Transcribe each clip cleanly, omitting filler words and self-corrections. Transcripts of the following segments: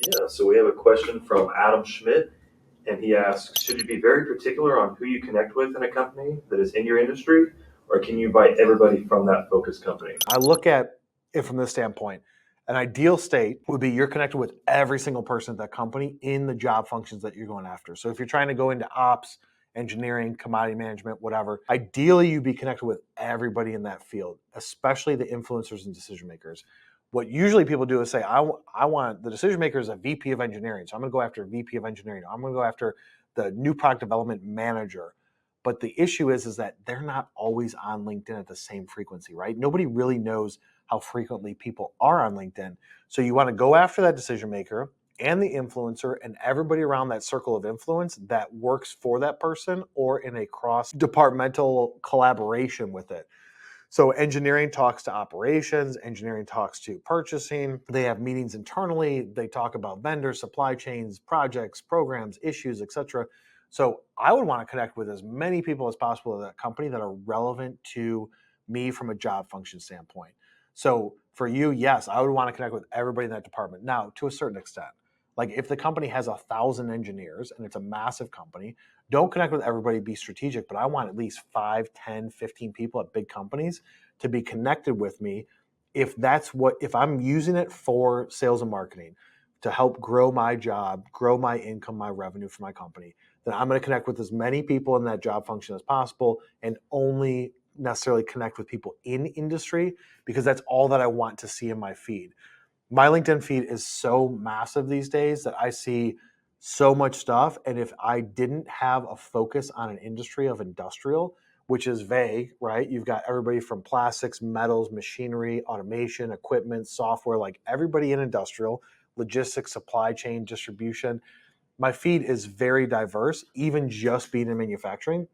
Yeah, so we have a question from Adam Schmidt, and he asks, should you be very particular on who you connect with in a company that is in your industry, or can you invite everybody from that focus company? I look at it from this standpoint. An ideal state would be you're connected with every single person at that company in the job functions that you're going after. So if you're trying to go into ops, engineering, commodity management, whatever, ideally you'd be connected with everybody in that field, especially the influencers and decision makers. What usually people do is say, I want the decision maker is a VP of engineering. So I'm going to go after a VP of engineering. I'm going to go after the new product development manager. But the issue is that they're not always on LinkedIn at the same frequency, right? Nobody really knows how frequently people are on LinkedIn. So you want to go after that decision maker and the influencer and everybody around that circle of influence that works for that person or in a cross departmental collaboration with it. So engineering talks to operations, engineering talks to purchasing. They have meetings internally. They talk about vendors, supply chains, projects, programs, issues, etc. So I would want to connect with as many people as possible at that company that are relevant to me from a job function standpoint. So for you, yes, I would want to connect with everybody in that department. Now, to a certain extent, like if the company has 1,000 engineers and it's a massive company, don't connect with everybody, be strategic, but I want at least 5, 10, 15 people at big companies to be connected with me. If I'm using it for sales and marketing to help grow my job, grow my income, my revenue for my company, then I'm going to connect with as many people in that job function as possible and only necessarily connect with people in industry because that's all that I want to see in my feed. My LinkedIn feed is so massive these days that I see so much stuff. And if I didn't have a focus on an industry of industrial, which is vague, right? You've got everybody from plastics, metals, machinery, automation, equipment, software, like everybody in industrial, logistics, supply chain, distribution. My feed is very diverse, even just being in manufacturing.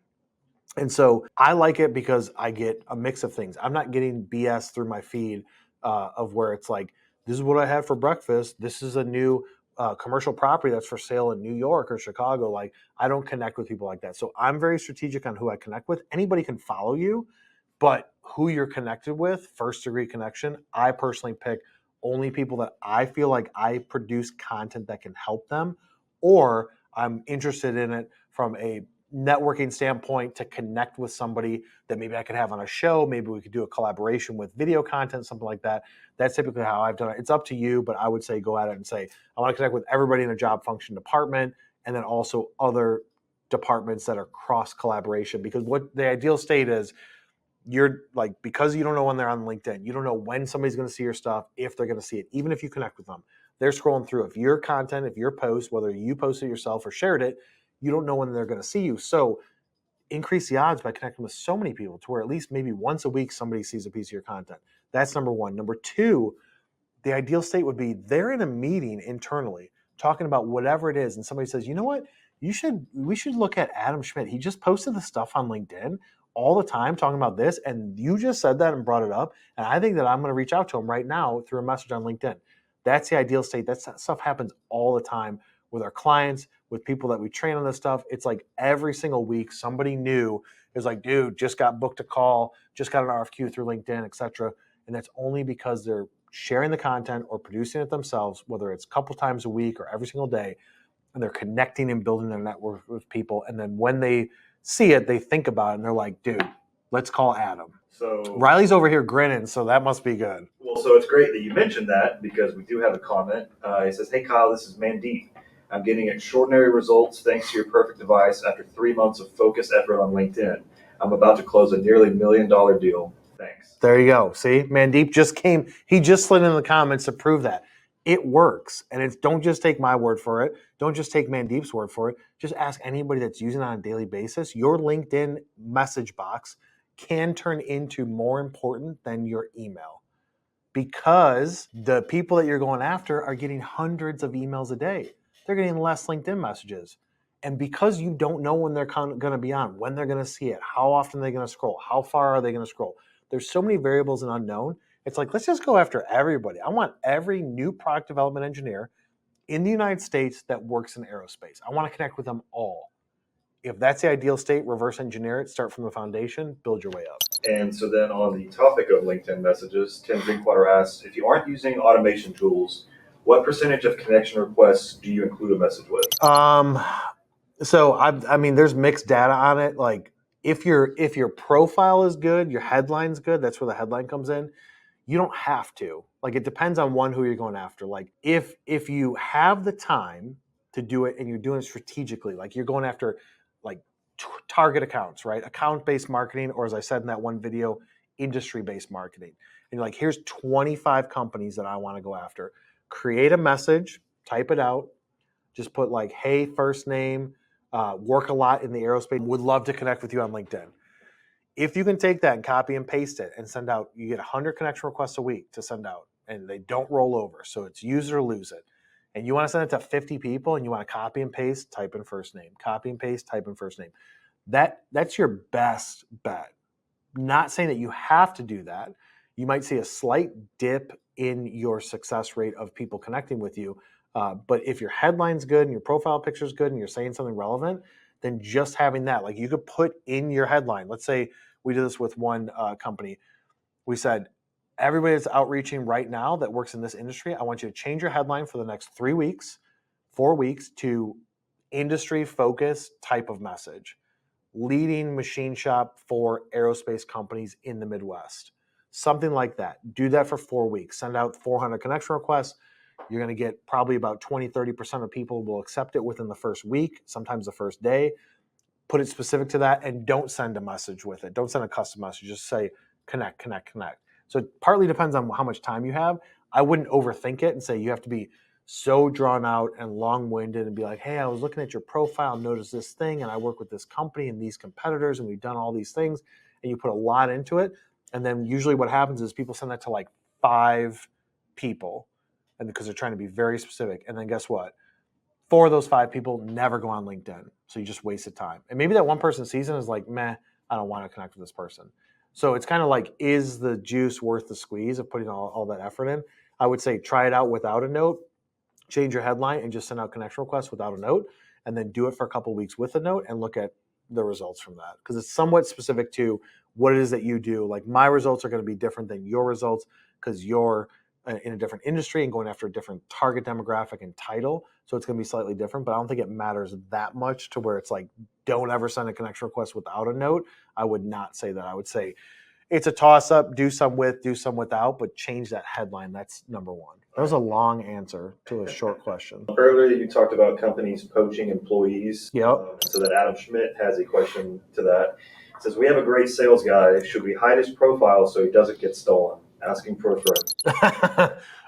And so I like it because I get a mix of things. I'm not getting BS through my feed of where it's like, this is what I had for breakfast. This is a new commercial property that's for sale in New York or Chicago. Like, I don't connect with people like that. So I'm very strategic on who I connect with. Anybody can follow you, but who you're connected with, first degree connection, I personally pick only people that I feel like I produce content that can help them, or I'm interested in it from a networking standpoint to connect with somebody that maybe I could have on a show. Maybe we could do a collaboration with video content, something like that. That's typically how I've done it. It's up to you, but I would say go at it and say, I want to connect with everybody in a job function department and then also other departments that are cross collaboration. Because what the ideal state is, you're like, because you don't know when they're on LinkedIn, you don't know when somebody's going to see your stuff, if they're going to see it, even if you connect with them. They're scrolling through. If your content, if your post, whether you posted yourself or shared it, you don't know when they're going to see you. So increase the odds by connecting with so many people to where at least maybe once a week somebody sees a piece of your content. That's number one. Number two, the ideal state would be they're in a meeting internally talking about whatever it is, and somebody says, you know what, we should look at Adam Schmidt. He just posted the stuff on LinkedIn all the time talking about this, and you just said that and brought it up, and I think that I'm going to reach out to him right now through a message on LinkedIn. That's the ideal state. That stuff happens all the time with our clients, with people that we train on this stuff. It's like every single week somebody new is like, dude, just got booked a call, just got an RFQ through LinkedIn, etc. And that's only because they're sharing the content or producing it themselves, whether it's a couple times a week or every single day, and they're connecting and building their network with people. And then when they see it, they think about it and they're like, dude, let's call Adam. So, Riley's over here grinning, so that must be good. well, so it's great that you mentioned that because we do have a comment. He says, "Hey Kyle, this is Mandeep. I'm getting extraordinary results thanks to your perfect advice after 3 months of focused effort on LinkedIn. I'm about to close a nearly $1 million deal. Thanks." There you go. See, Mandeep just came. He just slid in the comments to prove that it works. And it's don't just take my word for it. Don't just take Mandeep's word for it. Just ask anybody that's using it on a daily basis. Your LinkedIn message box can turn into more important than your email because the people that you're going after are getting hundreds of emails a day. They're getting less LinkedIn messages. And because you don't know when they're going to be on, when they're going to see it, how often they're going to scroll, how far are they going to scroll, there's so many variables and unknown. It's like, let's just go after everybody. I want every new product development engineer in the United States that works in aerospace. I want to connect with them all. If that's the ideal state, reverse engineer it, start from the foundation, build your way up. And so then on the topic of LinkedIn messages, Tim Drinkwater asks, if you aren't using automation tools, What percentage of connection requests do you include a message with? So I mean, there's mixed data on it. Like if your profile is good, your headline's good. That's where the headline comes in. You don't have to. Like it depends on who you're going after. Like if you have the time to do it and you're doing it strategically, like you're going after like target accounts, right? Account-based marketing, or as I said in that one video, industry-based marketing. And you're like, here's 25 companies that I want to go after. Create a message, type it out, just put like, hey, first name, work a lot in the aerospace, would love to connect with you on LinkedIn. If you can take that and copy and paste it and send out, you get 100 connection requests a week to send out, and they don't roll over. So it's use it or lose it. And you want to send it to 50 people and you want to copy and paste, type in first name, copy and paste, type in first name. That's your best bet. Not saying that you have to do that. You might see a slight dip in your success rate of people connecting with you. But if your headline's good and your profile picture's good and you're saying something relevant, then just having that, like you could put in your headline. Let's say we did this with one company. We said, everybody that's outreaching right now that works in this industry, I want you to change your headline for the next 3 weeks, 4 weeks to industry focused type of message. Leading machine shop for aerospace companies in the Midwest. Something like that. Do that for 4 weeks. Send out 400 connection requests. You're going to get probably about 20-30% of people will accept it within the first week, sometimes the first day. Put it specific to that and don't send a message with it. Don't send a custom message. Just say connect, connect, connect. So it partly depends on how much time you have. I wouldn't overthink it and say you have to be so drawn out and long-winded and be like, hey, I was looking at your profile and noticed this thing, and I work with this company and these competitors, and we've done all these things, and you put a lot into it. And then usually what happens is people send that to like 5 people, and because they're trying to be very specific. And then guess what? 4 of those 5 people never go on LinkedIn. So you just wasted time. And maybe that one person sees it and is like, meh, I don't want to connect with this person. So it's kind of like, is the juice worth the squeeze of putting all that effort in? I would say try it out without a note, change your headline and just send out connection requests without a note, and then do it for a couple of weeks with a note and look at the results from that. Because it's somewhat specific to what it is that you do. Like my results are going to be different than your results because you're in a different industry and going after a different target demographic and title. So it's going to be slightly different, but I don't think it matters that much to where it's like, don't ever send a connection request without a note. I would not say that. I would say it's a toss up, do some with, do some without, but change that headline. That's number one. That was a long answer to a short question. Earlier, you talked about companies poaching employees. Yep. So that Adam Schmidt has a question to that. It says, we have a great sales guy. Should we hide his profile so he doesn't get stolen? Asking for a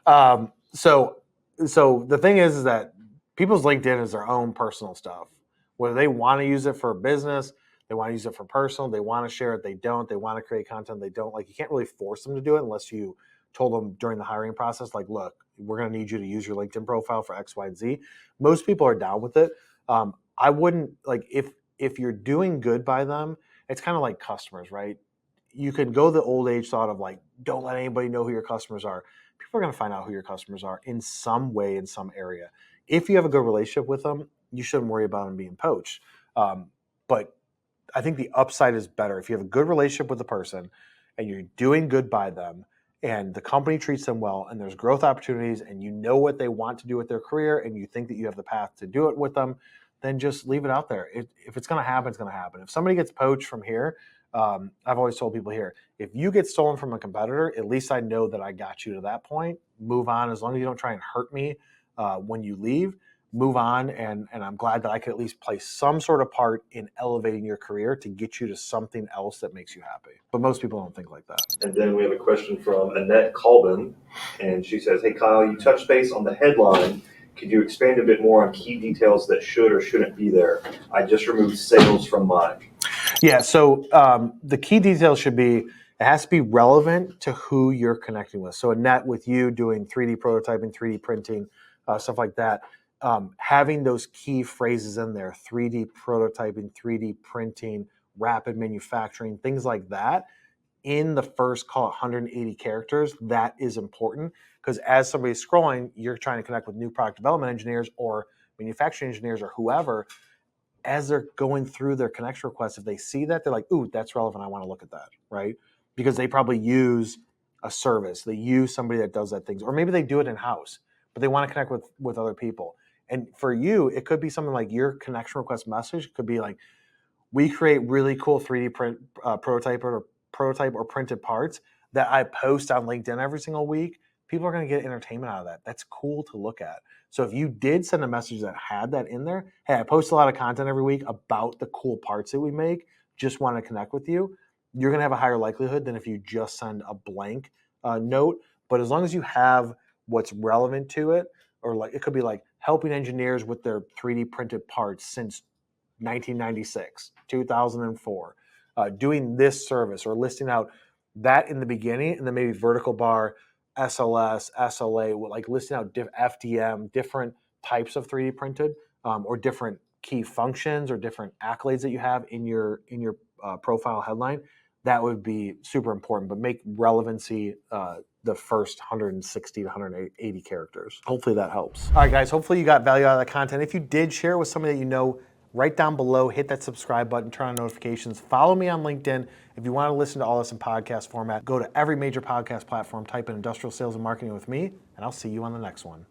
friend. So the thing is that people's LinkedIn is their own personal stuff. Whether they want to use it for business, they want to use it for personal, they want to share it, they don't, they want to create content, they don't. Like you can't really force them to do it unless you told them during the hiring process, like, look, we're going to need you to use your LinkedIn profile for X, Y, and Z. Most people are down with it. I wouldn't like if you're doing good by them, it's kind of like customers, right? You can go the old age thought of like, don't let anybody know who your customers are. People are going to find out who your customers are in some way, in some area. If you have a good relationship with them, you shouldn't worry about them being poached. But I think the upside is better if you have a good relationship with the person and you're doing good by them and the company treats them well and there's growth opportunities and you know what they want to do with their career and you think that you have the path to do it with them, then just leave it out there. If it's going to happen, it's going to happen. If somebody gets poached from here, I've always told people here, if you get stolen from a competitor, at least I know that I got you to that point. Move on. As long as you don't try and hurt me when you leave, move on. And I'm glad that I could at least play some sort of part in elevating your career to get you to something else that makes you happy. But most people don't think like that. And then we have a question from Annette Colvin, and she says, hey, Kyle, you touched base on the headline. Could you expand a bit more on key details that should or shouldn't be there? I just removed sales from mine. Yeah, so the key details should be, it has to be relevant to who you're connecting with. So Annette, with you doing 3D prototyping, 3D printing, stuff like that, having those key phrases in there, 3D prototyping, 3D printing, rapid manufacturing, things like that, in the first, call it 180 characters, that is important because as somebody's scrolling, you're trying to connect with new product development engineers or manufacturing engineers or whoever. As they're going through their connection requests, if they see that, they're like, ooh, that's relevant. I want to look at that, right? Because they probably use a service. They use somebody that does that things, or maybe they do it in-house, but they want to connect with other people. And for you, it could be something like your connection request message could be like, we create really cool 3D prototype or printed parts that I post on LinkedIn every single week. People are going to get entertainment out of that. That's cool to look at. So if you did send a message that had that in there, hey, I post a lot of content every week about the cool parts that we make, just want to connect with you, you're going to have a higher likelihood than if you just send a blank note. But as long as you have what's relevant to it, or like it could be like helping engineers with their 3D printed parts since 1996, 2004, doing this service or listing out that in the beginning, and then maybe vertical bar, SLS, SLA, like listing out FDM, different types of 3D printed, or different key functions or different accolades that you have in your profile headline. That would be super important, but make relevancy the first 160 to 180 characters. Hopefully that helps. All right, guys, hopefully you got value out of that content. If you did, share it with somebody that you know. Right down below, hit that subscribe button, turn on notifications. Follow me on LinkedIn. If you want to listen to all this in podcast format, go to every major podcast platform, type in Industrial Sales and Marketing with me, and I'll see you on the next one.